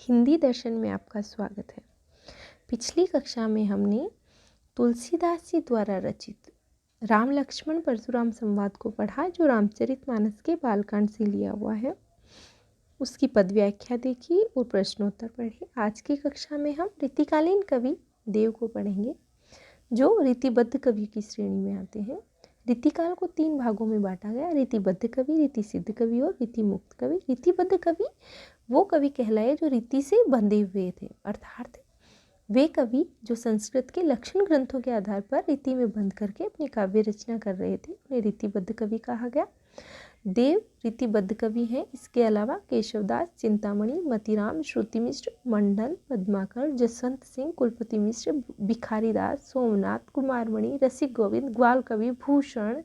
हिंदी दर्शन में आपका स्वागत है। पिछली कक्षा में हमने तुलसीदास जी द्वारा रचित राम लक्ष्मण परशुराम संवाद को पढ़ा, जो रामचरितमानस के बालकांड से लिया हुआ है। उसकी पद व्याख्या देखी और प्रश्नोत्तर पढ़े। आज की कक्षा में हम रीतिकालीन कवि देव को पढ़ेंगे, जो रीतिबद्ध कवि की श्रेणी में आते हैं। रीतिकाल को 3 भागों में बांटा गया: रीतिबद्ध कवि, रीति सिद्ध कवि और रीति मुक्त कवि। रीतिबद्ध कवि वो कवि कहलाए जो रीति से बंधे हुए थे, अर्थात वे कवि जो संस्कृत के लक्षण ग्रंथों के आधार पर रीति में बंध करके अपनी काव्य रचना कर रहे थे, उन्हें रीतिबद्ध कवि कहा गया। देव रीतिबद्ध कवि हैं। इसके अलावा केशवदास, चिंतामणि, मतीराम, श्रुति मिश्र, मंडन, पद्माकर, जसवंत सिंह, कुलपति मिश्र, भिखारीदास, सोमनाथ, कुमारमणि, रसिक गोविंद, ग्वाल कवि, भूषण,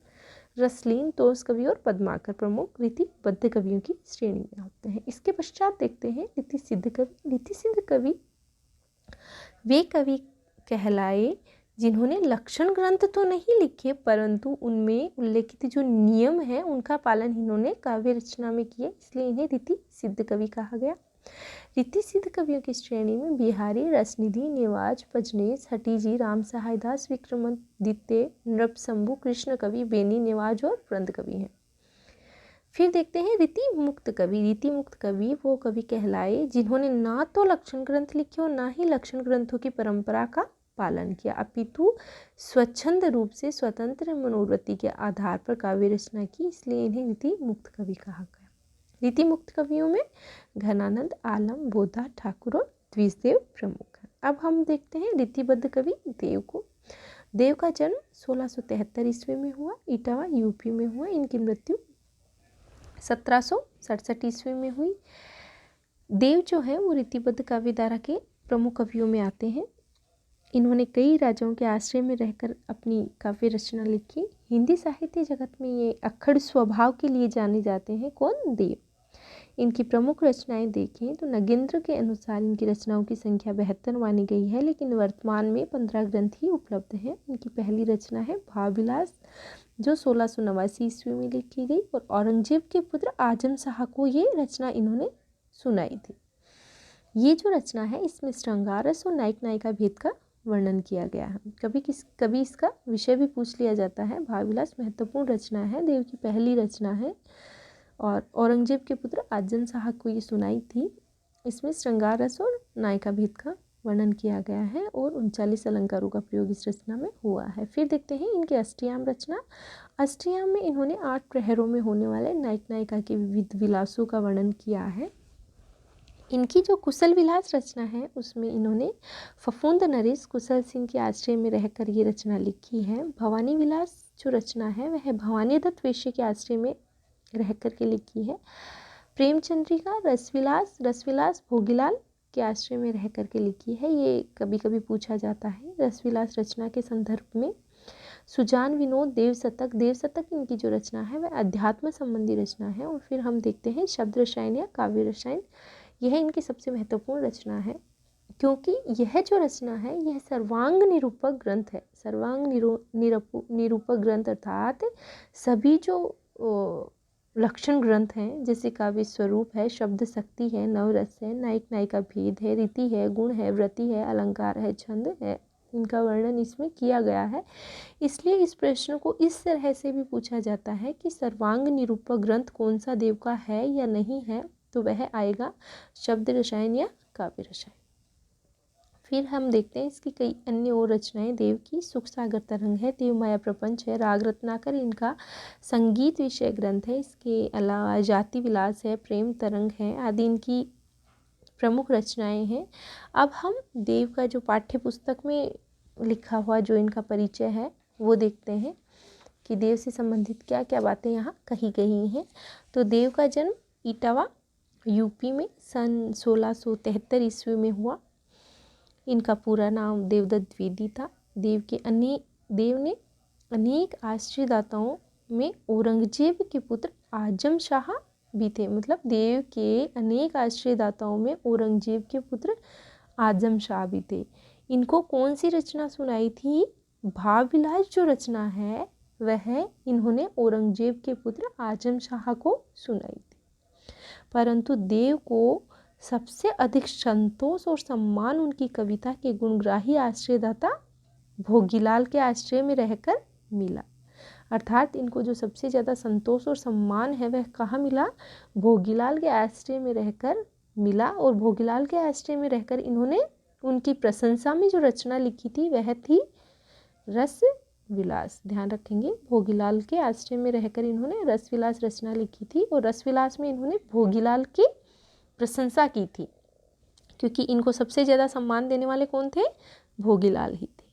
रसलीन, तोस कवि और पद्माकर प्रमुख रीतिबद्ध कवियों की श्रेणी में होते हैं। इसके पश्चात देखते हैं रीति सिद्ध कवि। रीति सिद्ध कवि वे कवि कहलाए जिन्होंने लक्षण ग्रंथ तो नहीं लिखे, परंतु उनमें उल्लेखित जो नियम है उनका पालन इन्होंने काव्य रचना में किया, इसलिए इन्हें रीति सिद्ध कवि कहा गया। रीति सिद्ध कवियों की श्रेणी में बिहारी, रसनिधि, नेवाज, पजनेस, हटीजी, राम सहायदास, विक्रमादित्य, नृपशंभु, कृष्ण कवि, बेनी, नेवाज और वृंद कवि हैं। फिर देखते हैं रीति मुक्त कवि। रीति मुक्त कवि वो कवि कहलाए जिन्होंने ना तो लक्षण ग्रंथ लिखे और ना ही लक्षण ग्रंथों की परंपरा का पालन किया, अपितु स्वच्छंद रूप से स्वतंत्र मनोवृत्ति के आधार पर काव्य रचना की, इसलिए इन्हें रीति मुक्त कवि कहा गया। रीति मुक्त कवियों में घनानंद, आलम, बोधा, ठाकुर और द्विजदेव प्रमुख हैं। अब हम देखते हैं रीतिबद्ध कवि देव को। देव का जन्म 1673 ईस्वी में हुआ, इटावा यूपी में हुआ। इनकी मृत्यु 1767 ईस्वी में हुई। देव जो है वो रीतिबद्ध काव्य धारा के प्रमुख कवियों में आते हैं। इन्होंने कई राजाओं के आश्रय में रहकर अपनी काव्य रचना लिखी। हिंदी साहित्य जगत में ये अक्खड़ स्वभाव के लिए जाने जाते हैं। कौन? देव। इनकी प्रमुख रचनाएं देखें तो नगेंद्र के अनुसार इनकी रचनाओं की संख्या 72 मानी गई है, लेकिन वर्तमान में 15 ग्रंथ ही उपलब्ध हैं। इनकी पहली रचना है भावविलास, जो 1689 ईस्वी में लिखी गई और औरंगजेब के पुत्र आजम शाह को ये रचना इन्होंने सुनाई थी। ये जो रचना है इसमें श्रृंगार रस और नायक नायिका भेद का वर्णन किया गया है। कभी इसका विषय भी पूछ लिया जाता है। भावविलास महत्वपूर्ण रचना है, देव की पहली रचना है और औरंगजेब के पुत्र आजम शाह को ये सुनाई थी। इसमें श्रृंगार रस और नायिका भेद का वर्णन किया गया है और 39 अलंकारों का प्रयोग इस रचना में हुआ है। फिर देखते हैं इनकी अष्टयाम रचना। अष्टयाम में इन्होंने 8 प्रहरों में होने वाले नायक नायिका के विविध विलासों का वर्णन किया है। इनकी जो कुशल विलास रचना है उसमें इन्होंने फफूंद नरेश कुशल सिंह के आश्रय में रहकर ये रचना लिखी है। भवानी विलास जो रचना है वह भवानी दत्त वेश्य के आश्रय में रह कर के लिखी है। प्रेमचंद्रिका रसविलास भोगीलाल के आश्रय में रह कर के लिखी है। ये कभी कभी पूछा जाता है रसविलास रचना के संदर्भ में। सुजान विनोद देवशतक इनकी जो रचना है वह अध्यात्म संबंधी रचना है। और फिर हम देखते हैं शब्द रसायन या काव्य रसायन, यह इनकी सबसे महत्वपूर्ण रचना है, क्योंकि यह जो रचना है यह सर्वांग निरूपक ग्रंथ है। सर्वांग निरूपक ग्रंथ अर्थात सभी जो लक्षण ग्रंथ हैं, जैसे काव्य स्वरूप है, शब्द शक्ति है, नवरस है, नायक नायिका भेद है, रीति है, गुण है, वृत्ति है, अलंकार है, छंद है, इनका वर्णन इसमें किया गया है। इसलिए इस प्रश्न को इस तरह से भी पूछा जाता है कि सर्वांग निरूपक ग्रंथ कौन सा देव का है या नहीं है, तो वह आएगा शब्द रसायन या काव्य रसायन। फिर हम देखते हैं इसकी कई अन्य और रचनाएं देव की। सुख सागर तरंग है, देव माया प्रपंच है, राग रत्नाकर इनका संगीत विषय ग्रंथ है। इसके अलावा जाति विलास है, प्रेम तरंग है, आदि इनकी प्रमुख रचनाएं हैं। अब हम देव का जो पाठ्य पुस्तक में लिखा हुआ जो इनका परिचय है वो देखते हैं कि देव से संबंधित क्या क्या बातें यहाँ कही गई हैं। तो देव का जन्म इटावा यूपी में सन 1673 ईस्वी में हुआ। इनका पूरा नाम देवदत्त द्विवेदी था। देव ने अनेक आश्रयदाताओं में औरंगजेब के पुत्र आजम शाह भी थे। मतलब देव के अनेक आश्रयदाताओं में औरंगजेब के पुत्र आजम शाह भी थे। इनको कौन सी रचना सुनाई थी? भावविलास जो रचना है वह इन्होंने औरंगजेब के पुत्र आजम शाह को सुनाई थी। परंतु देव को सबसे अधिक संतोष और सम्मान उनकी कविता के गुणग्राही आश्रयदाता भोगीलाल के आश्रय में रहकर मिला। अर्थात इनको जो सबसे ज़्यादा संतोष और सम्मान है वह कहाँ मिला? भोगीलाल के आश्रय में रहकर मिला। और भोगीलाल के आश्रय में रहकर इन्होंने उनकी प्रशंसा में जो रचना लिखी थी वह थी रस विलास। ध्यान रखेंगे, भोगीलाल के आश्रय में रहकर इन्होंने रस विलास रचना लिखी थी और रस विलास में इन्होंने भोगीलाल की प्रशंसा की थी, क्योंकि इनको सबसे ज़्यादा सम्मान देने वाले कौन थे? भोगीलाल ही थे।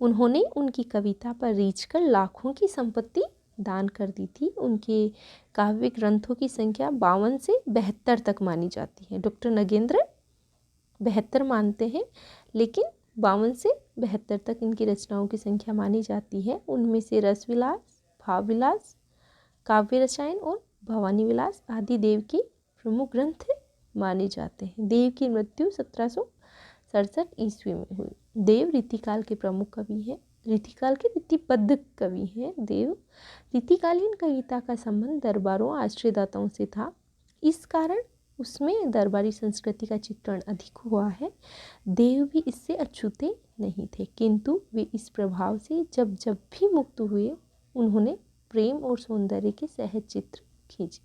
उन्होंने उनकी कविता पर रीझकर लाखों की संपत्ति दान कर दी थी। उनके काव्य ग्रंथों की संख्या 52 से 72 तक मानी जाती है। डॉक्टर नगेंद्र 72 मानते हैं, लेकिन 52 से 72 तक इनकी रचनाओं की संख्या मानी जाती है। उनमें से रस विलास, भाव विलास, काव्य रसायन और भवानी विलास आदि देव के प्रमुख ग्रंथ माने जाते हैं। देव की मृत्यु 1767 ईस्वी में हुई। देव रीतिकाल के प्रमुख कवि हैं, रीतिकाल के रीतिबद्ध कवि हैं देव। रीतिकालीन कविता का संबंध दरबारों आश्रयदाताओं से था, इस कारण उसमें दरबारी संस्कृति का चित्रण अधिक हुआ है। देव भी इससे अछूते नहीं थे, किंतु वे इस प्रभाव से जब जब भी मुक्त हुए उन्होंने प्रेम और सौंदर्य के सहज चित्र खींचे।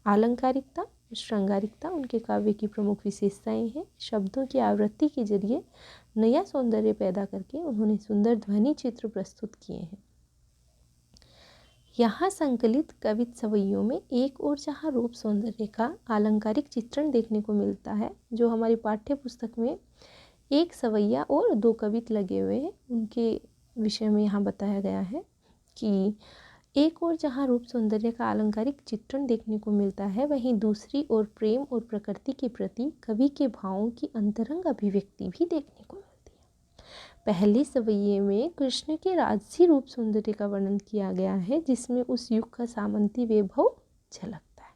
अलंकारिकता, श्रृंगारिकता उनके काव्य की प्रमुख विशेषताएं हैं। शब्दों की आवृत्ति के जरिए नया सौंदर्य पैदा करके उन्होंने सुंदर ध्वनि चित्र प्रस्तुत किए हैं। यहाँ संकलित कवित सवैयों में एक और जहाँ रूप सौंदर्य का अलंकारिक चित्रण देखने को मिलता है, जो हमारी पाठ्य पुस्तक में एक सवैया और 2 कवित लगे हुए हैं, उनके विषय में यहाँ बताया गया है कि एक और जहाँ रूप सौंदर्य का अलंकारिक चित्रण देखने को मिलता है, वहीं दूसरी ओर प्रेम और प्रकृति के प्रति कवि के भावों की अंतरंग अभिव्यक्ति भी देखने को मिलती है। पहले सवैये में कृष्ण के राजसी रूप सौंदर्य का वर्णन किया गया है, जिसमें उस युग का सामंती वैभव झलकता है।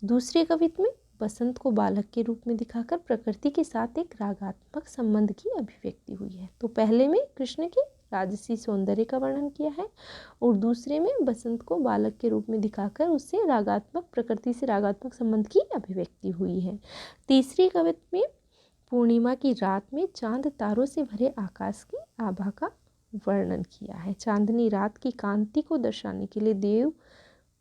दूसरे कवित में बसंत को बालक के रूप में दिखाकर प्रकृति के साथ एक रागात्मक संबंध की अभिव्यक्ति हुई है। तो पहले में कृष्ण के राजसी सौंदर्य का वर्णन किया है और दूसरे में बसंत को बालक के रूप में दिखाकर उससे रागात्मक, प्रकृति से रागात्मक संबंध की अभिव्यक्ति हुई है। तीसरी कवित में पूर्णिमा की रात में चांद तारों से भरे आकाश की आभा का वर्णन किया है। चांदनी रात की कांति को दर्शाने के लिए देव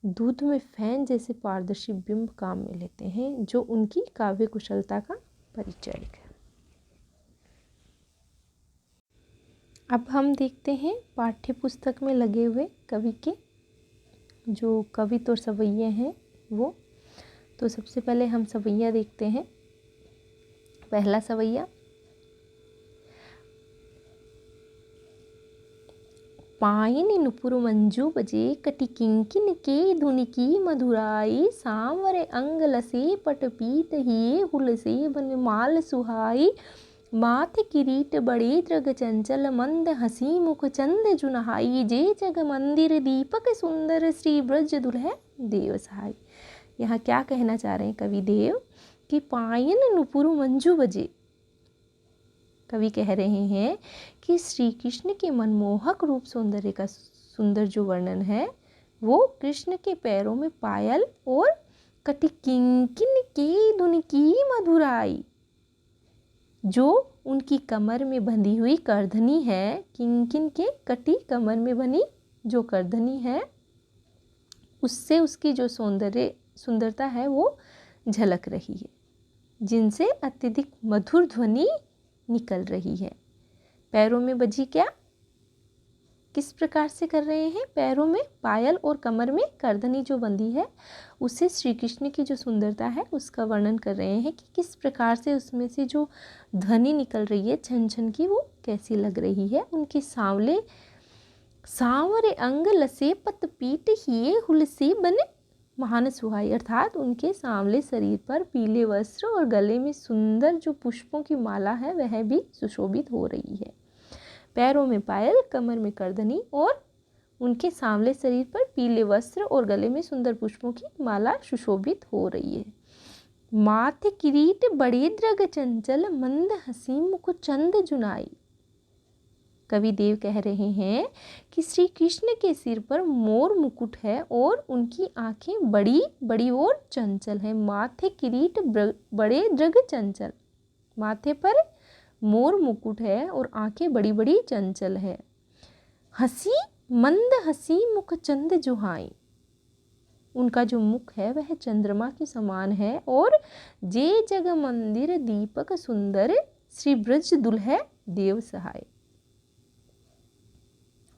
दूध में फैन जैसे पारदर्शी बिंब काम में लेते हैं, जो उनकी काव्य कुशलता का परिचायक है। अब हम देखते हैं पाठ्य पुस्तक में लगे हुए कवि के जो कवित और सवैये हैं वो। तो सबसे पहले हम सवैया देखते हैं। पहला सवैया, पायन नुपुर मंजू बजे कटि किंकिन के धुनि की मधुराई, सांवरे अंग लसे पट पीत हिये हुलसे बन माल सुहाई, माथे किरीट बड़े द्रग चंचल मंद हसी मुख चंद जुनहाई, जे जग मंदिर दीपक सुंदर श्री ब्रज दुल्हे देव सहाय। यहाँ क्या कहना चाह रहे हैं कवि देव कि पायन नुपुर मंजू बजे। कवि कह रहे हैं कि श्री कृष्ण के मनमोहक रूप सौंदर्य का सुंदर जो वर्णन है वो कृष्ण के पैरों में पायल और कटि किंकिन के धुनि की मधुराई, जो उनकी कमर में बंधी हुई करधनी है, किंकिन के कटी कमर में बनी जो करधनी है, उससे उसकी जो सुंदरता है वो झलक रही है, जिनसे अत्यधिक मधुर ध्वनि निकल रही है। पैरों में बजी क्या, किस प्रकार से कर रहे हैं? पैरों में पायल और कमर में करधनी जो बंधी है, उससे श्री कृष्ण की जो सुंदरता है उसका वर्णन कर रहे हैं कि किस प्रकार से उसमें से जो ध्वनि निकल रही है छन छन की, वो कैसी लग रही है। उनके सांवरे अंग लसे पत पीट हिये हुलसे बने महान सुहाई, अर्थात उनके सांवले शरीर पर पीले वस्त्र और गले में सुंदर जो पुष्पों की माला है वह भी सुशोभित हो रही है। पैरों में पायल, कमर में करधनी और उनके सांवले शरीर पर पीले वस्त्र और गले में सुंदर पुष्पों की माला सुशोभित हो रही है। माथे किरीट बड़े द्रग चंचल मंद हसी मुख चंद जुनाई, कवि देव कह रहे हैं कि श्री कृष्ण के सिर पर मोर मुकुट है और उनकी आंखें बड़ी बड़ी और चंचल है। माथे किरीट बड़े जग चंचल। माथे पर मोर मुकुट है और आंखें बड़ी बड़ी चंचल है। हंसी मंद हंसी मुख चंद जुहाई। उनका जो मुख है वह चंद्रमा के समान है। और जे जग मंदिर दीपक सुंदर, श्री ब्रज दुल्हे देव सहाय।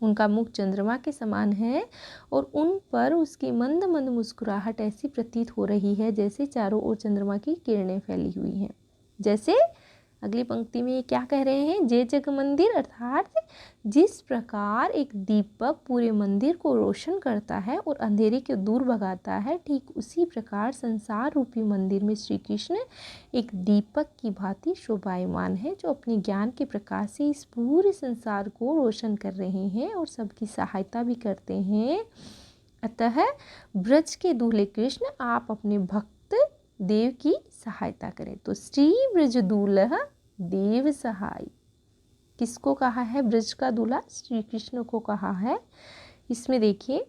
उनका मुख चंद्रमा के समान है और उन पर उसकी मंद मंद मुस्कुराहट ऐसी प्रतीत हो रही है जैसे चारों ओर चंद्रमा की किरणें फैली हुई हैं। जैसे अगली पंक्ति में ये क्या कह रहे हैं, जे जग मंदिर, अर्थात जिस प्रकार एक दीपक पूरे मंदिर को रोशन करता है और अंधेरे को दूर भगाता है, ठीक उसी प्रकार संसार रूपी मंदिर में श्री कृष्ण एक दीपक की भांति शोभायमान है, जो अपने ज्ञान के प्रकाश से इस पूरे संसार को रोशन कर रहे हैं और सबकी सहायता भी करते हैं। अतः ब्रज के दूल्हे कृष्ण, आप अपने भक्त देव की सहायता करें। तो श्री ब्रज दूल्हा देव सहाय किसको कहा है? ब्रज का दूल्हा श्री कृष्ण को कहा है। इसमें देखिए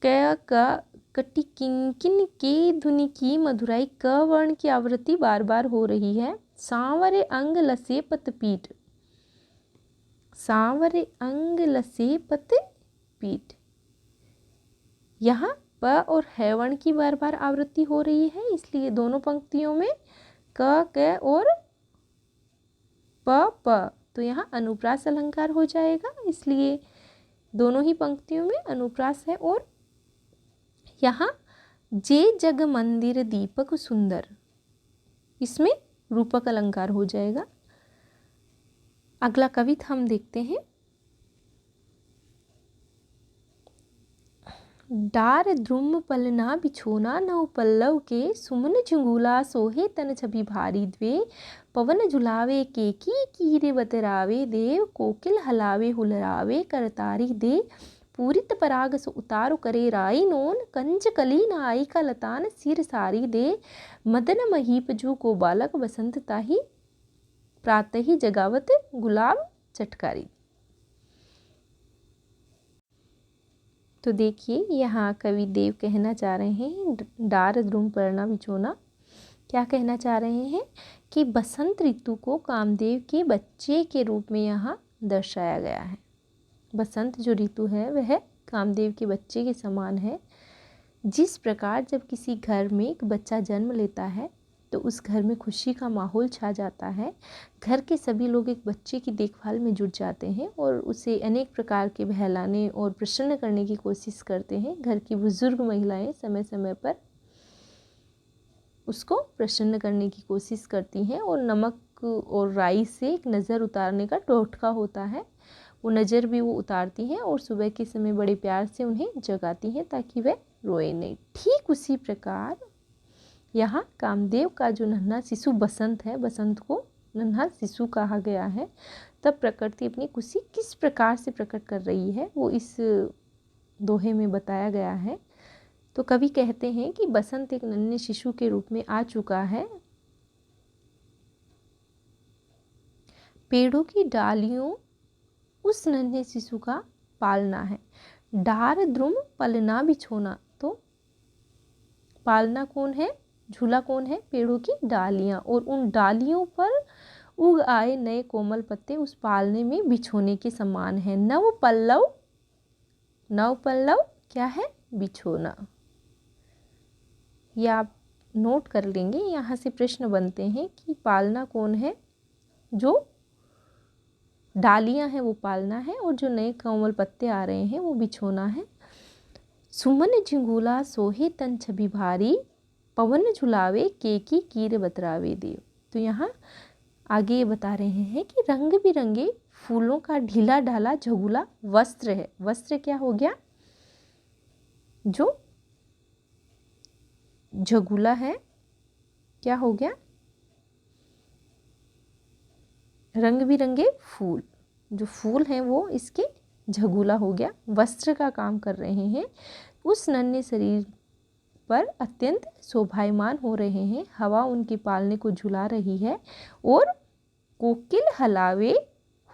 क कटी किंकिन के ध्वनि की मधुराई, क वर्ण की आवृत्ति बार बार हो रही है। सांवरे अंग लसे पत पीठ, सांवरे अंग लसे पत पीठ। यहाँ प और है वर्ण की बार बार आवृत्ति हो रही है, इसलिए दोनों पंक्तियों में क और प, तो यहाँ अनुप्रास अलंकार हो जाएगा, इसलिए दोनों ही पंक्तियों में अनुप्रास है। और यहाँ जे जग मंदिर दीपक सुंदर, इसमें रूपक अलंकार हो जाएगा। अगला कविता हम देखते हैं। डार द्रुम पलना बिछोना नौ पल्लव के, सुमन झुंगूला सोहे तन छवि भारी द्वे, पवन झुलावे केकी कीरे बतरावे देव, कोकिल हलावे हुलरावे करतारी दे, पूरित पराग सो उतारो करे राई नोन, कंज कली नाई का लतान सिर सारी दे, मदन महीपजू को बालक बसंत ताही, प्रातः जगावत गुलाब चटकारी। तो देखिए यहाँ कवि देव कहना चाह रहे हैं, डार द्रुम पर्णा बिछोना, क्या कहना चाह रहे हैं कि बसंत ऋतु को कामदेव के बच्चे के रूप में यहाँ दर्शाया गया है। बसंत जो ऋतु है वह कामदेव के बच्चे के समान है। जिस प्रकार जब किसी घर में एक बच्चा जन्म लेता है तो उस घर में खुशी का माहौल छा जाता है। घर के सभी लोग एक बच्चे की देखभाल में जुट जाते हैं और उसे अनेक प्रकार के बहलाने और प्रसन्न करने की कोशिश करते हैं। घर की बुजुर्ग महिलाएं समय समय पर उसको प्रसन्न करने की कोशिश करती हैं और नमक और राई से एक नज़र उतारने का टोटका होता है, वो नज़र भी वो उतारती हैं और सुबह के समय बड़े प्यार से उन्हें जगाती हैं ताकि वह रोए नहीं। ठीक उसी प्रकार यहाँ कामदेव का जो नन्हा शिशु बसंत है, बसंत को नन्हा शिशु कहा गया है। तब प्रकृति अपनी खुशी किस प्रकार से प्रकट कर रही है वो इस दोहे में बताया गया है। तो कवि कहते हैं कि बसंत एक नन्हे शिशु के रूप में आ चुका है। पेड़ों की डालियों उस नन्हे शिशु का पालना है। डार द्रुम पलना बिछोना, तो पालना कौन है, झूला कौन है, पेड़ों की डालियाँ, और उन डालियों पर उग आए नए कोमल पत्ते उस पालने में बिछोने के समान है। नव पल्लव, नव पल्लव क्या है, बिछोना। ये आप नोट कर लेंगे। यहाँ से प्रश्न बनते हैं कि पालना कौन है, जो डालियाँ हैं वो पालना है और जो नए कोमल पत्ते आ रहे हैं वो बिछोना है। सुमन झिंगुला सोहे तन छवि भारी, पवन झुलावे केकी कीर बतरावे देव। तो यहाँ आगे ये बता रहे हैं कि रंग बिरंगे फूलों का ढीला ढाला झगुला वस्त्र है। वस्त्र क्या हो गया, जो झगुला है क्या हो गया, रंग बिरंगे फूल, जो फूल हैं वो इसके झगुला हो गया, वस्त्र का काम कर रहे हैं। उस नन्हे शरीर पर अत्यंत शोभायमान हो रहे हैं। हवा उनके पालने को झुला रही है और कोकिल हलावे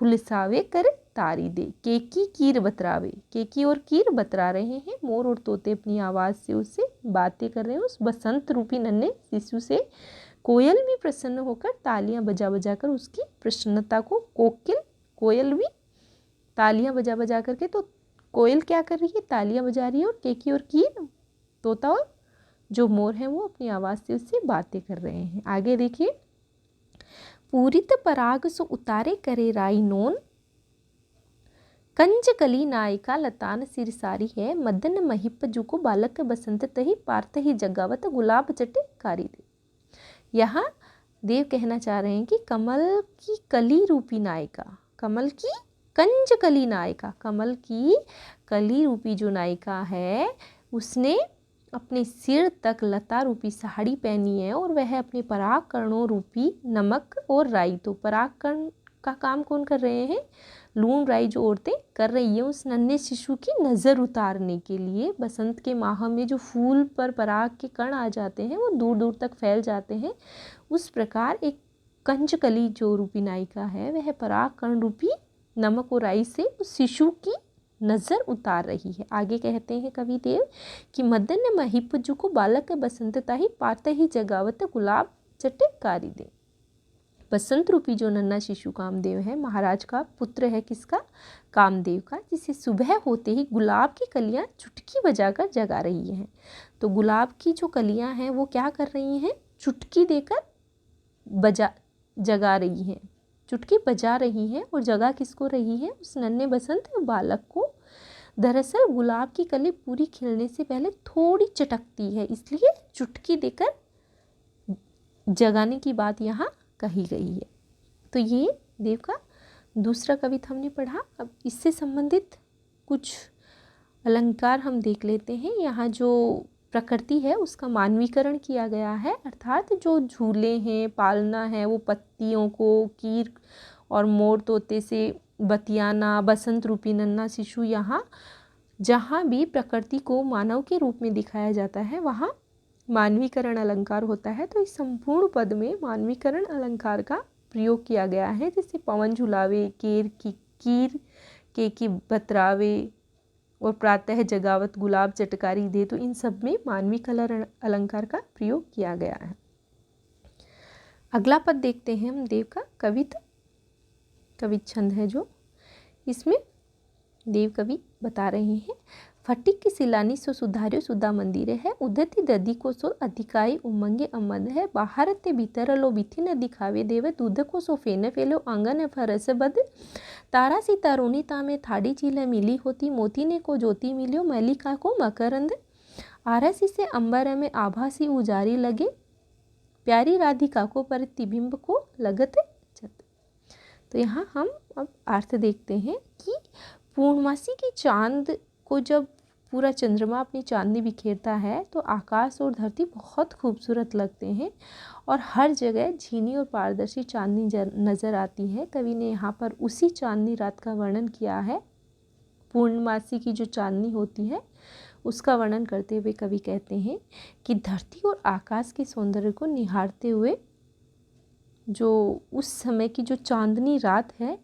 हुलसावे कर तारी दे, केकी कीर बतरावे। केकी और कीर बतरा रहे हैं, मोर और तोते अपनी आवाज़ से उससे बातें कर रहे हैं, उस बसंत रूपी नन्हे शिशु से। कोयल भी प्रसन्न होकर तालियां बजा बजा कर उसकी प्रसन्नता को, कोयल भी तालियां बजा बजा करके, तो कोयल क्या कर रही है, तालियां बजा रही है, और केकी और कीर, तोता और जो मोर है वो अपनी आवाज़ से उससे बातें कर रहे हैं। आगे देखिए, पूरित पराग सो उतारे करे राई नोन, कंज कली नायिका लतान सिर सारी है, मदन महिप जुको बालक बसंत तही, पार्थ ही जगावत गुलाब चटे कारी दे। यहाँ देव कहना चाह रहे हैं कि कमल की कली रूपी नायिका, कमल की कंज कली नायिका, कमल की कली रूपी जो नायिका है उसने अपने सिर तक लता रूपी साड़ी पहनी है, और वह अपने परागकणों रूपी नमक और राई, तो परागकण का काम कौन कर रहे हैं, लूण राई जो औरतें कर रही है उस नन्हे शिशु की नज़र उतारने के लिए। बसंत के माह में जो फूल पर पराग के कण आ जाते हैं वो दूर दूर तक फैल जाते हैं, उस प्रकार एक कंजकली जो रूपी नायिका है वह पराग कण रूपी नमक और राई से उस शिशु की नज़र उतार रही है। आगे कहते हैं कवि देव कि मदन महिपजु को बालक बसंतता ही पाते ही जगावत गुलाब चटे कारी दे। बसंत रूपी जो नन्हा शिशु कामदेव है, महाराज का पुत्र है, किसका, कामदेव का, जिसे सुबह होते ही गुलाब की कलियां चुटकी बजाकर जगा रही हैं। तो गुलाब की जो कलियां हैं वो क्या कर रही हैं, चुटकी देकर जगा रही हैं, चुटकी बजा रही हैं, और जगा किसको रही है, उस नन्हे बसंत बालक को। दरअसल गुलाब की कली पूरी खिलने से पहले थोड़ी चटकती है, इसलिए चुटकी देकर जगाने की बात यहाँ कही गई है। तो ये देव का दूसरा कविता हमने पढ़ा। अब इससे संबंधित कुछ अलंकार हम देख लेते हैं। यहाँ जो प्रकृति है उसका मानवीकरण किया गया है, अर्थात जो झूले हैं, पालना है, वो पत्तियों को, कीर और मोर तोते से बतियाना, बसंत रूपी नन्हा शिशु, यहाँ जहाँ भी प्रकृति को मानव के रूप में दिखाया जाता है वहाँ मानवीकरण अलंकार होता है। तो इस संपूर्ण पद में मानवीकरण अलंकार का प्रयोग किया गया है, जैसे पवन झुलावे, कीर के बतरावे और प्रातः जगावत गुलाब चटकारी दे, तो इन सब में मानवीकरण अलंकार का प्रयोग किया गया है। अगला पद देखते हैं हम देव का कवि छंद है जो, इसमें देव कवि बता रहे हैं, फटिक की सिलानी सो सुधार्यो सुधा मंदिर है, उदती दधी को सो अधिकाई उमंगे अमद है, बाहर ते भीतर लो बिथि न दिखावे देव, दूध को सो फेन फेलो आंगन फरस बद, तारा सी तारोनी तामे थाड़ी चील मिली होती, मोती ने को ज्योति मिलियो मलिका को मकरंद, आरसी से अंबर में आभासी उजारी लगे, प्यारी राधिका को प्रतिबिंब को लगत छत। तो यहाँ हम अब अर्थ देखते हैं कि पूर्णमासी की चांद को जब पूरा चंद्रमा अपनी चांदनी बिखेरता है तो आकाश और धरती बहुत खूबसूरत लगते हैं, और हर जगह झीनी और पारदर्शी चांदनी नज़र आती है। कवि ने यहाँ पर उसी चांदनी रात का वर्णन किया है। पूर्णमासी की जो चांदनी होती है उसका वर्णन करते हुए कवि कहते हैं कि धरती और आकाश के सौंदर्य को निहारते हुए जो उस समय की जो चांदनी रात है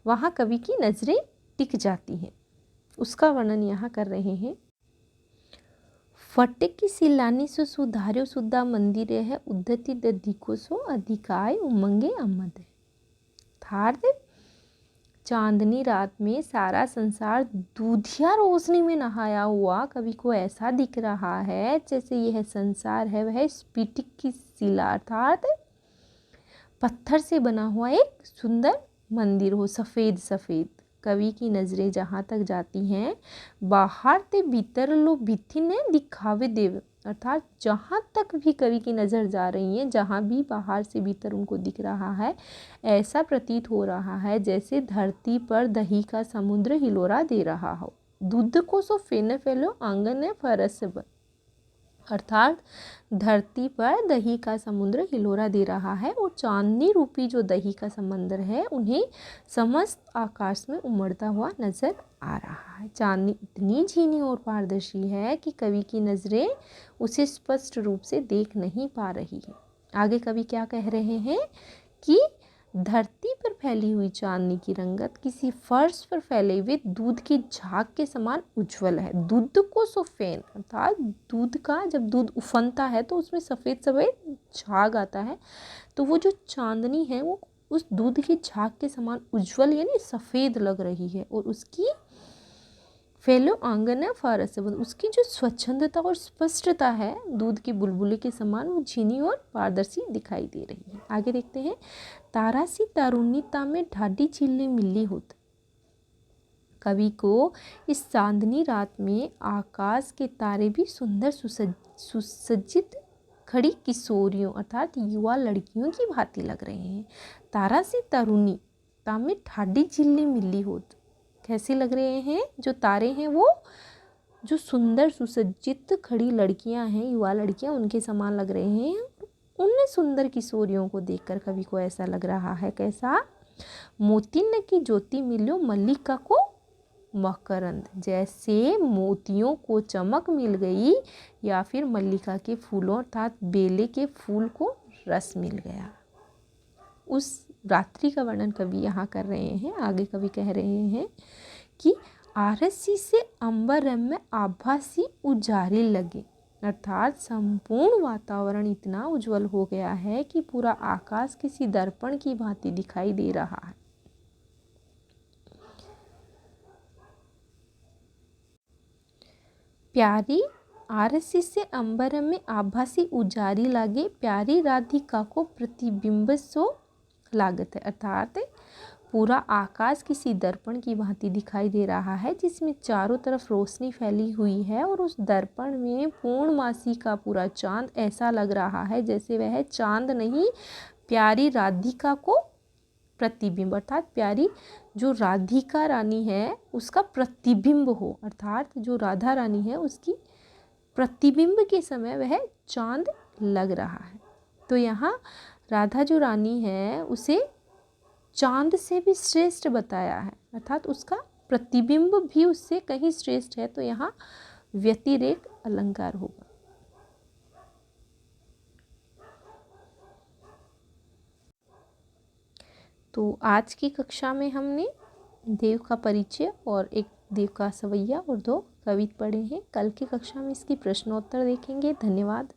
वहाँ कवि की नज़रें टिक जाती हैं, उसका वर्णन यहाँ कर रहे हैं। फटे की सिलानी सो सुधार्यो सुधा मंदिर है, उद्धति दधिको सो अधिकाय उमंगे अमद है। अर्थात चांदनी रात में सारा संसार दूधिया रोशनी में नहाया हुआ कवि को ऐसा दिख रहा है जैसे यह संसार है वह स्फटिक की शिला अर्थात पत्थर से बना हुआ एक सुंदर मंदिर हो, सफ़ेद सफ़ेद। कवि की नज़रें जहाँ तक जाती हैं, बाहर ते भीतर लो बिथि ने दिखावे देव, अर्थात जहाँ तक भी कवि की नज़र जा रही है, जहाँ भी बाहर से भीतर उनको दिख रहा है, ऐसा प्रतीत हो रहा है जैसे धरती पर दही का समुद्र हिलोरा दे रहा हो। दूध को सो फेन फैलो आंगन फरस बन, अर्थात धरती पर दही का समुद्र हिलोरा दे रहा है, और चांदनी रूपी जो दही का समंदर है उन्हें समस्त आकाश में उमड़ता हुआ नजर आ रहा है। चांदनी इतनी झीनी और पारदर्शी है कि कवि की नज़रें उसे स्पष्ट रूप से देख नहीं पा रही है। आगे कवि क्या कह रहे हैं कि धरती पर फैली हुई चांदनी की रंगत किसी फर्श पर फैले हुए दूध के झाग के समान उज्जवल है। दूध को सुफेन अर्थात दूध का जब दूध उफनता है तो उसमें सफ़ेद सफ़ेद झाग आता है, तो वो जो चांदनी है वो उस दूध के झाग के समान उज्जवल यानी सफ़ेद लग रही है। और उसकी फैलो आंगन है फारस से, उसकी जो स्वच्छंदता और स्पष्टता है दूध के बुलबुले के समान वो झीनी और पारदर्शी दिखाई दे रही है। आगे देखते हैं। तारा सी तारुण्यता में ढाडी चिल्ली मिल्ली होत। कवि को इस चांदनी रात में आकाश के तारे भी सुंदर सुसज्जित खड़ी किशोरियों अर्थात युवा लड़कियों की भांति लग रहे हैं। तारा सी तारुण्यता में ढाडी चिल्ली मिल्ली होत, कैसे लग रहे हैं? जो तारे हैं वो जो सुंदर सुसज्जित खड़ी लड़कियां हैं, युवा लड़कियां, उनके समान लग रहे हैं। उन सुंदर किशोरियों को देखकर कवि को ऐसा लग रहा है, कैसा? मोतिन की ज्योति मिलो मल्लिका को मकरंद, जैसे मोतियों को चमक मिल गई या फिर मल्लिका के फूलों अर्थात बेले के फूल को रस मिल गया। उस रात्रि का वर्णन कवि यहाँ कर रहे हैं। आगे कवि कह रहे हैं कि आरसी से अंबर में आभासी उजारी लगे, अर्थात संपूर्ण वातावरण इतना उज्जवल हो गया है कि पूरा आकाश किसी दर्पण की भांति दिखाई दे रहा है। प्यारी आरसी से अंबर में आभासी उजारी लागे, प्यारी राधिका को प्रतिबिंब सो लागत है, अर्थात पूरा आकाश किसी दर्पण की भांति दिखाई दे रहा है जिसमें चारों तरफ रोशनी फैली हुई है और उस दर्पण में पूर्णमासी का पूरा चांद ऐसा लग रहा है जैसे वह चांद नहीं प्यारी राधिका को प्रतिबिंब अर्थात प्यारी जो राधिका रानी है उसका प्रतिबिंब हो, अर्थात जो राधा रानी है उसकी प्रतिबिंब के समय वह चांद लग रहा है। तो यहाँ राधा जो रानी है उसे चांद से भी श्रेष्ठ बताया है, अर्थात उसका प्रतिबिंब भी उससे कहीं श्रेष्ठ है, तो यहाँ व्यतिरेक अलंकार होगा। तो आज की कक्षा में हमने देव का परिचय और एक देव का सवैया और 2 कवित पढ़े हैं। कल की कक्षा में इसकी प्रश्नोत्तर देखेंगे। धन्यवाद।